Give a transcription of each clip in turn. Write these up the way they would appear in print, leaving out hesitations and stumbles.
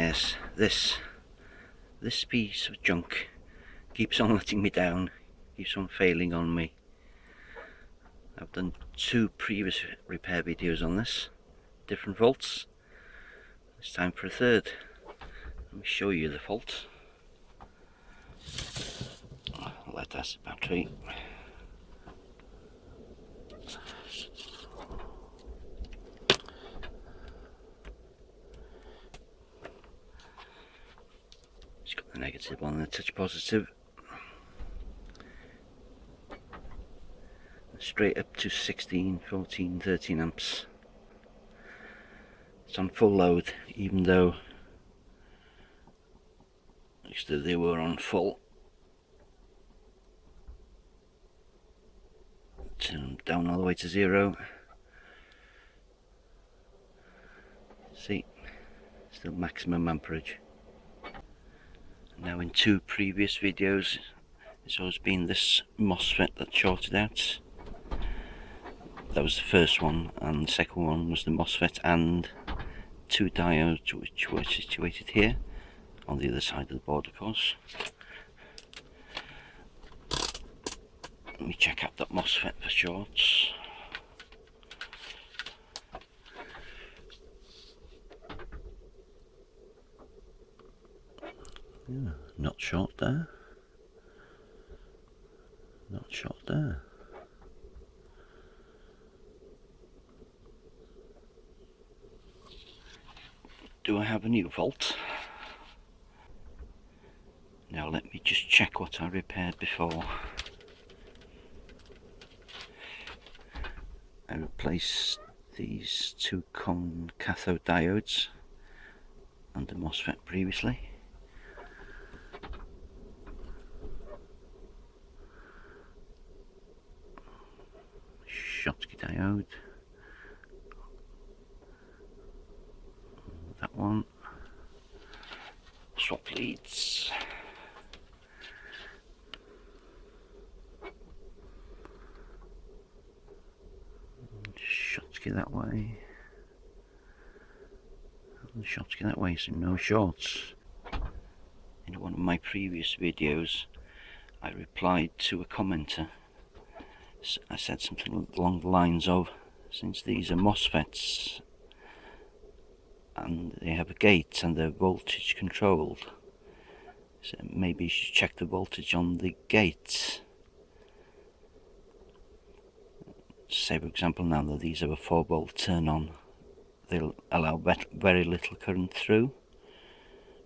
yes, this piece of junk keeps on letting me down, keeps on failing on me. I've done 2 previous repair videos on this, different faults. It's time for a third. Let me show you the fault. Lead acid battery. It's got the negative on and a touch positive. Straight up to 16, 14, 13 amps. It's on full load, even though they were on full. Turn them down all the way to 0. See, still maximum amperage. Now in 2 previous videos, it's always been this MOSFET that shorted out. That was the first one, and the second one was the MOSFET and 2 diodes which were situated here on the other side of the board, of course. Let me check out that MOSFET for shorts. Yeah, not short there. Not short there. Do I have a new fault? Now let me just check what I repaired before. I replaced these 2 common cathode diodes and the MOSFET previously. Schottky diode. That one. Swap leads. Schottky that way. And Schottky that way, so no shorts. In one of my previous videos, I replied to a commenter. I said something along the lines of, since these are MOSFETs and they have a gate and they're voltage controlled, so maybe you should check the voltage on the gate. Say for example now that these are a 4-volt turn on, they'll allow very little current through,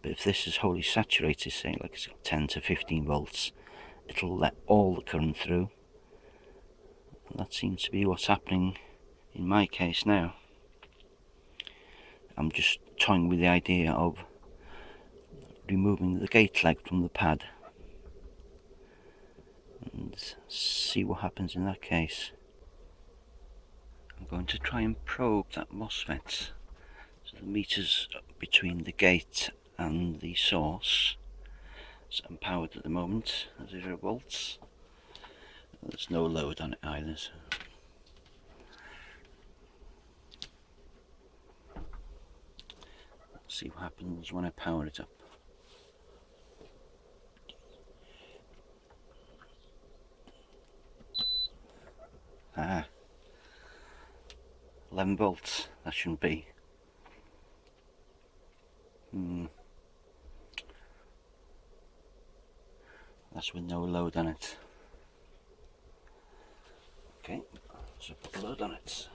but if this is wholly saturated, say like it's got 10 to 15 volts, it'll let all the current through. And that seems to be what's happening in my case now. I'm just toying with the idea of removing the gate leg from the pad and see what happens in that case. I'm going to try and probe that MOSFET. So the meter's between the gate and the source. It's unpowered at the moment, 0 volts. There's no load on it either. So. Let's see what happens when I power it up. Ah, 11 volts, that shouldn't be. That's with no load on it. Okay, so put a load on it.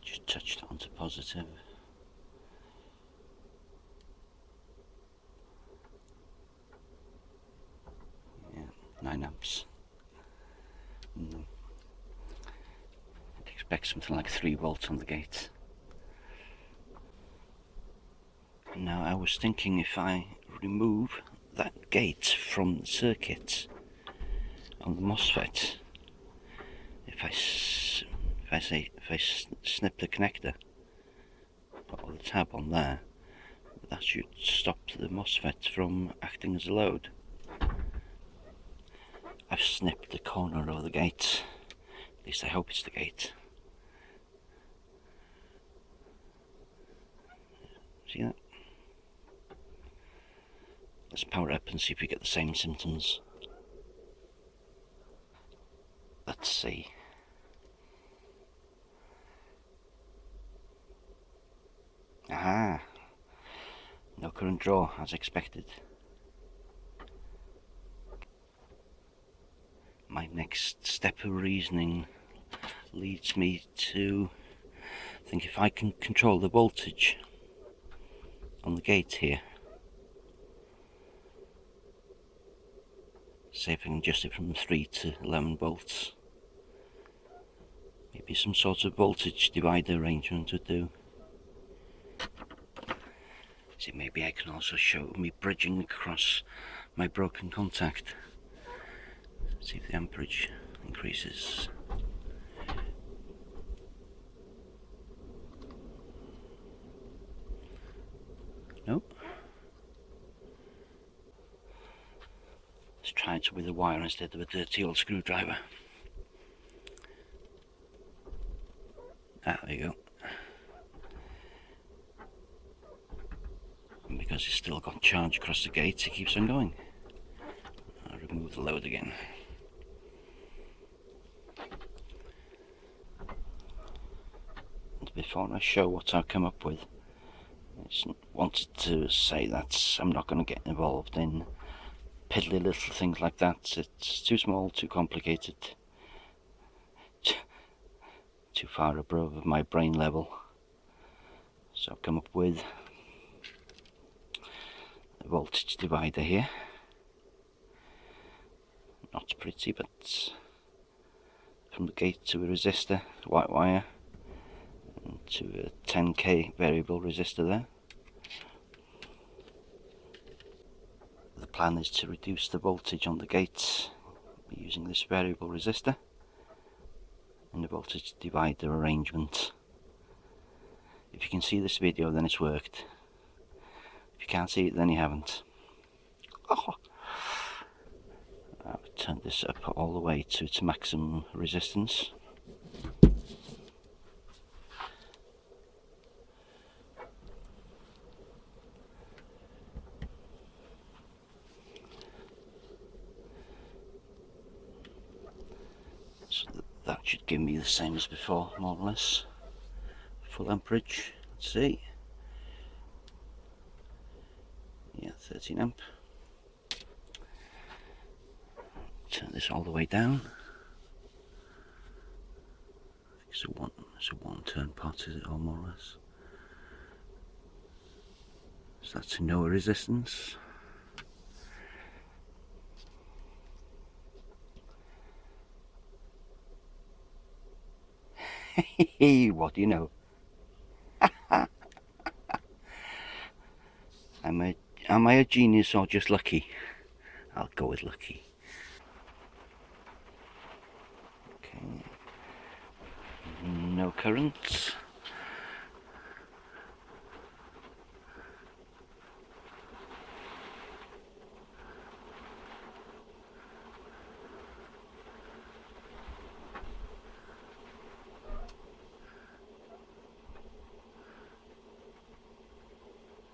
Just touched onto positive. Yeah, 9 amps. I'd expect something like 3 volts on the gate. Now I was thinking, if I remove that gate from the circuit on the MOSFET, if I snip the connector or the tab on there, That should stop the MOSFET from acting as a load. I've snipped the corner of the gate. At least I hope it's the gate. See that? Let's power up and see if we get the same symptoms. Let's see. Aha! No current draw, as expected. My next step of reasoning leads me to think if I can control the voltage on the gate here, say if I can adjust it from 3 to 11 volts, maybe some sort of voltage divider arrangement would do. See, maybe I can also show me bridging across my broken contact. See if the amperage increases. Nope. Let's try it with a wire instead of a dirty old screwdriver. Ah, there you go. And because it's still got charge across the gate, it keeps on going. I'll remove the load again. And before I show what I've come up with, I just wanted to say that I'm not going to get involved in piddly little things like that. It's too small, too complicated, too far above my brain level. So I've come up with a voltage divider here. Not pretty, but from the gate to a resistor, white wire, and to a 10k variable resistor there. The plan is to reduce the voltage on the gate using this variable resistor and the voltage divider arrangement. If you can see this video, then it's worked. If you can't see it, then you haven't. Oh. I've turned this up all the way to its maximum resistance. So that should give me the same as before, more or less. Full amperage, let's see. Yeah, 13 amp. Turn this all the way down. I think it's a one turn part, is it, or more or less? So that's no resistance. Hey, what do you know? Am I a genius or just lucky? I'll go with lucky. Okay. No current.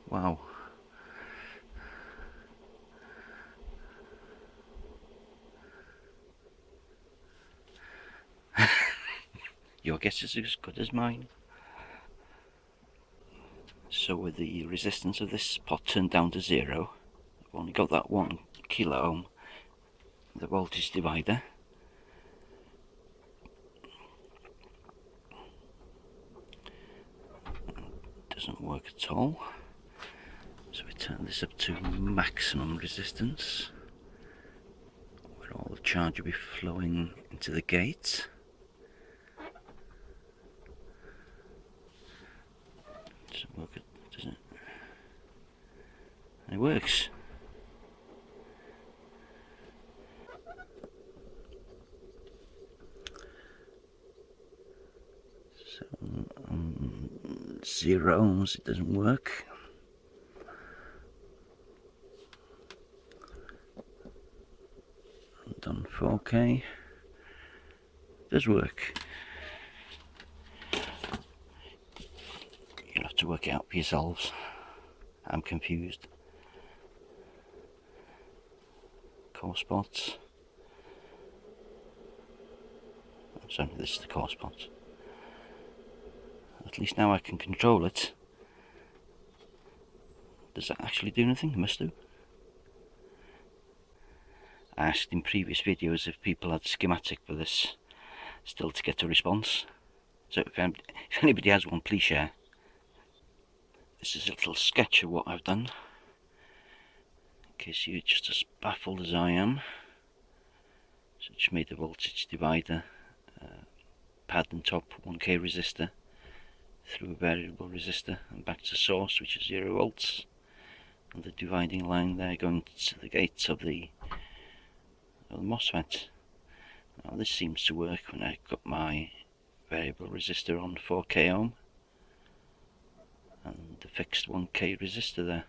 Wow. Your guess is as good as mine. So with the resistance of this pot turned down to 0, I've only got that 1 kilo ohm, the voltage divider. Doesn't work at all. So we turn this up to maximum resistance, where all the charge will be flowing into the gate. Doesn't work, does it? It works. So 0 ohms, it doesn't work. 4K. Does work. You'll have to work it out for yourselves. I'm confused. Core spots. So this is the core spot. At least now I can control it. Does that actually do anything? It must do. I asked in previous videos if people had schematic for this, still to get a response. So if anybody has one, please share. This is a little sketch of what I've done, in case you're just as baffled as I am. So just made the voltage divider, pad and top 1K resistor through a variable resistor and back to source, which is 0 volts, and the dividing line there going to the gates of the MOSFET. Now this seems to work when I've got my variable resistor on 4K ohm and the fixed 1K resistor there.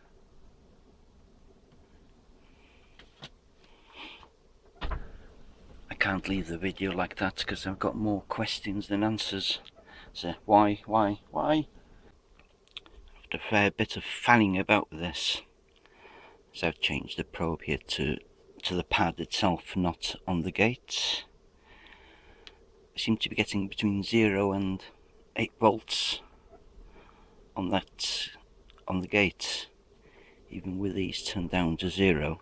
I can't leave the video like that because I've got more questions than answers. So why? After a fair bit of fanning about with this, so I've changed the probe here to the pad itself, not on the gate. I seem to be getting between 0 and 8 volts on the gate, even with these turned down to 0.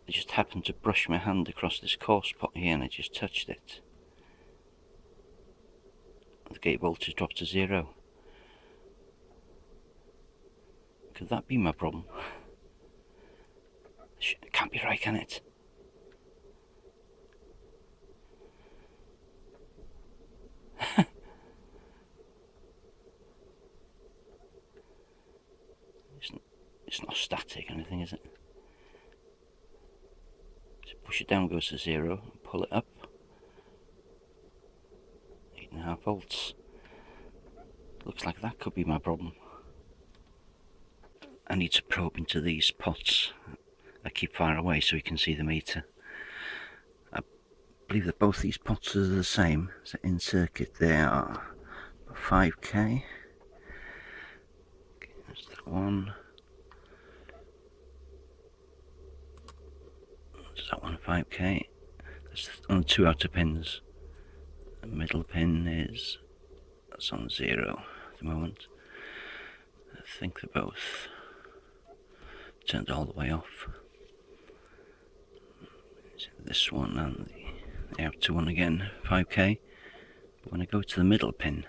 I just happened to brush my hand across this core spot here and I just touched it. The gate voltage dropped to 0. Could that be my problem? It can't be right, can it? It's not static or anything, is it? Just push it down, goes to 0, pull it up. 8.5 volts. Looks like that could be my problem. I need to probe into these pots. I keep far away so you can see the meter. I believe that both these pots are the same. So in circuit they are 5K. Okay, that's that one. That's that one, 5K. That's on 2 outer pins. The middle pin that's on 0 at the moment. I think they're both turned all the way off. This one and the outer one again, 5K. But when I go to the middle pin,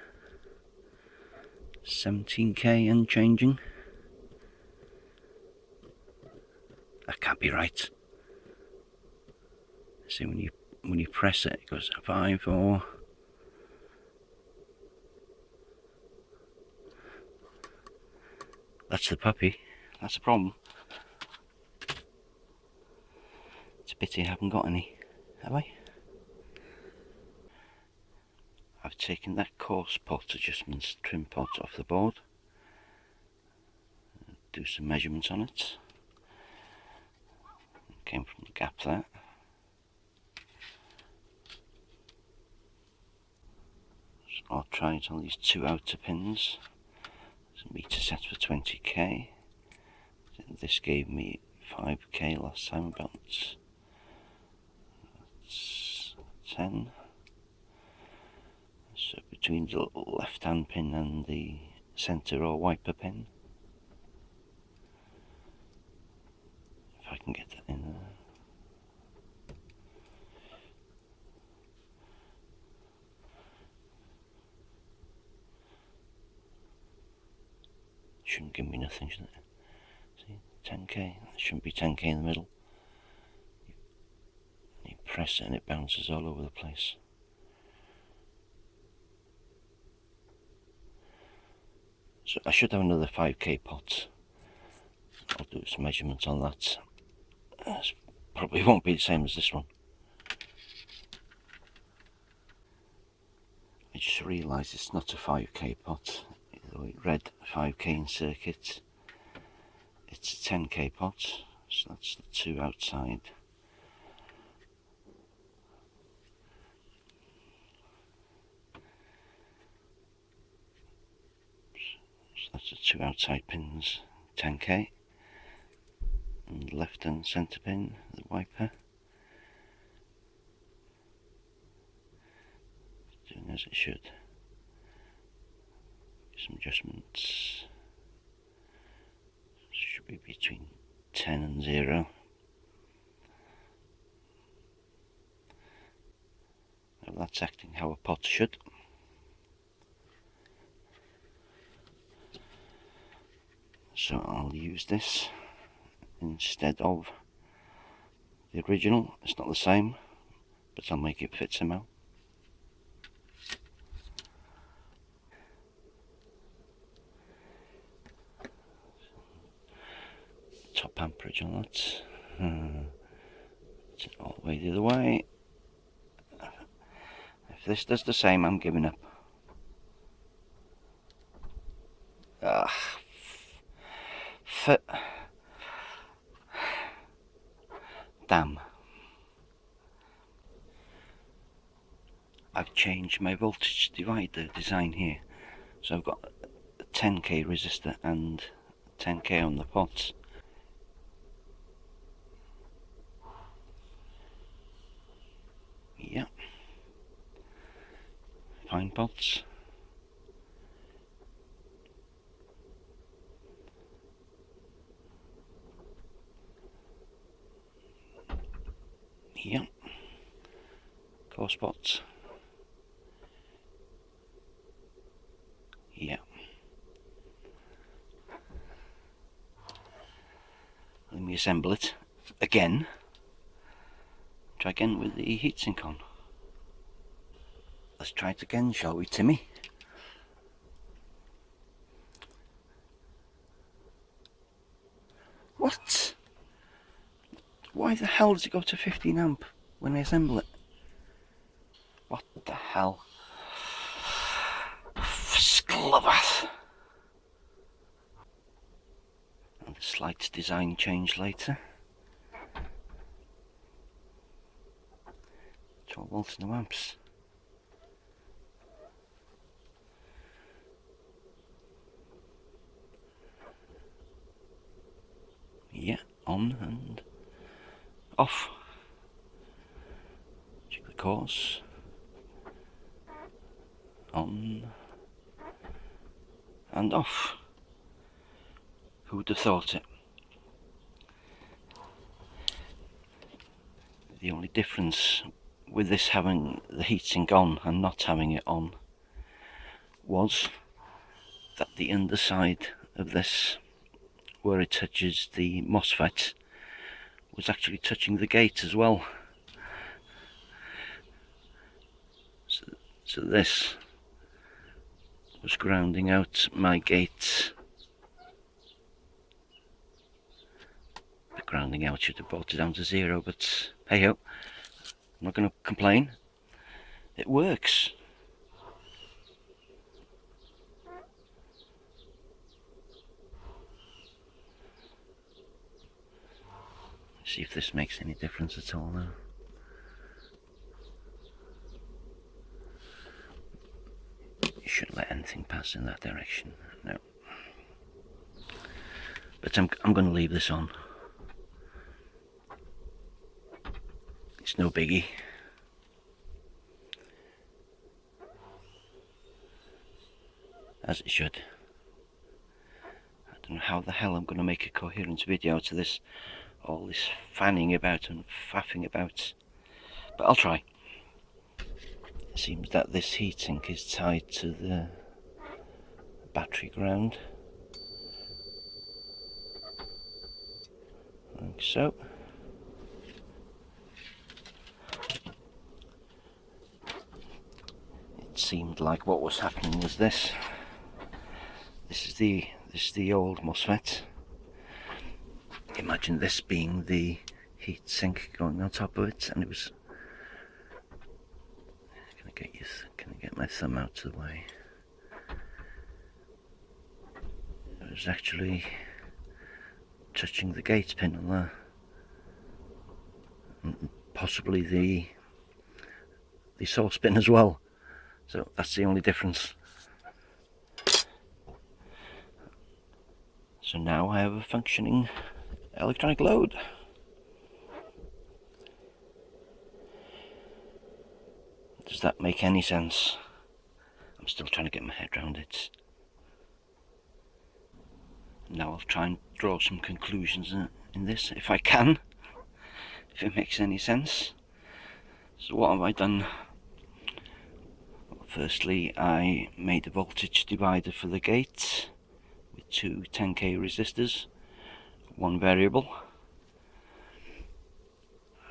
17K and changing. That can't be right. See, when you press it, it goes 5, 4. That's the puppy. That's the problem. It's a pity I haven't got any, have I? I've taken that coarse pot adjustments trim pot off the board. Do some measurements on it. Came from the gap there. So I'll try it on these 2 outer pins. There's a meter set for 20K. This gave me 5K last time, about 10. So between the left hand pin and the centre or wiper pin. If I can get that in there. Shouldn't give me nothing, shouldn't it? See, 10K. That shouldn't be 10K in the middle. You press it and it bounces all over the place. So I should have another 5K pot. I'll do some measurements on that. Probably won't be the same as this one. I just realised it's not a 5K pot. Though it read 5K in circuit, it's a 10K pot. So that's the 2 outside. two outside pins, 10k, and left and centre pin, the wiper. Doing as it should. Some adjustments. Should be between 10 and 0. Now that's acting how a pot should. So I'll use this instead of the original. It's not the same, but I'll make it fit somehow. Top amperage on that. It's all the way the other way. If this does the same, I'm giving up. Damn. I've changed my voltage divider design here. So I've got a 10k resistor and 10k on the pots. Yeah. Fine pots. Yeah. Coarse pots. Yeah. Let me assemble it again. Try again with the heatsink on. Let's try it again, shall we, Timmy? What? Why the hell does it go to 15 amp when I assemble it? What the hell? Sklovath! And a slight design change later. 12 volts, no amps. Yeah, on and off. Check the course. On and off. Who would have thought it? The only difference with this having the heatsink on and not having it on was that the underside of this, where it touches the MOSFET, was actually touching the gate as well. So this was grounding out my gate. The grounding out should have brought it down to 0, but hey ho, I'm not going to complain. It works. See if this makes any difference at all now. You shouldn't let anything pass in that direction. No. But I'm going to leave this on. It's no biggie. As it should. I don't know how the hell I'm going to make a coherent video to this. All this fanning about and faffing about. But I'll try. It seems that this heatsink is tied to the battery ground. Like so. It seemed like what was happening was this. This is the old MOSFET. Imagine this being the heatsink going on top of it, and it was. Can I get my thumb out of the way? It was actually touching the gate pin on there, and possibly the source pin as well. So that's the only difference. So now I have a functioning electronic load. Does that make any sense? I'm still trying to get my head around it. Now I'll try and draw some conclusions in this, if I can, if it makes any sense. So what have I done? Well, firstly, I made a voltage divider for the gate with two 10k resistors, one variable.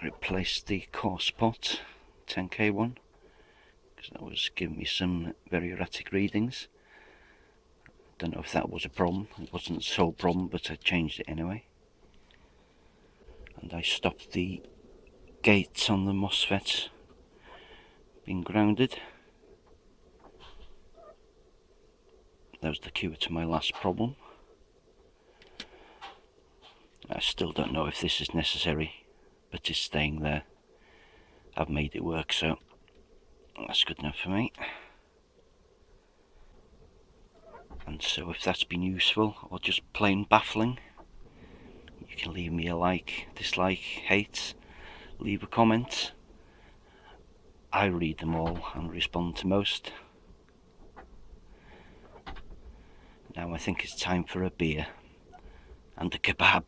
I replaced the coarse pot 10k one because that was giving me some very erratic readings. Don't know if that was a problem. It wasn't the sole problem, but I changed it anyway. And I stopped the gates on the MOSFET being grounded. That was the cure to my last problem. I still don't know if this is necessary, but it's staying there. I've made it work, so that's good enough for me. And so if that's been useful or just plain baffling, you can leave me a like, dislike, hate, leave a comment. I read them all and respond to most. Now I think it's time for a beer and a kebab.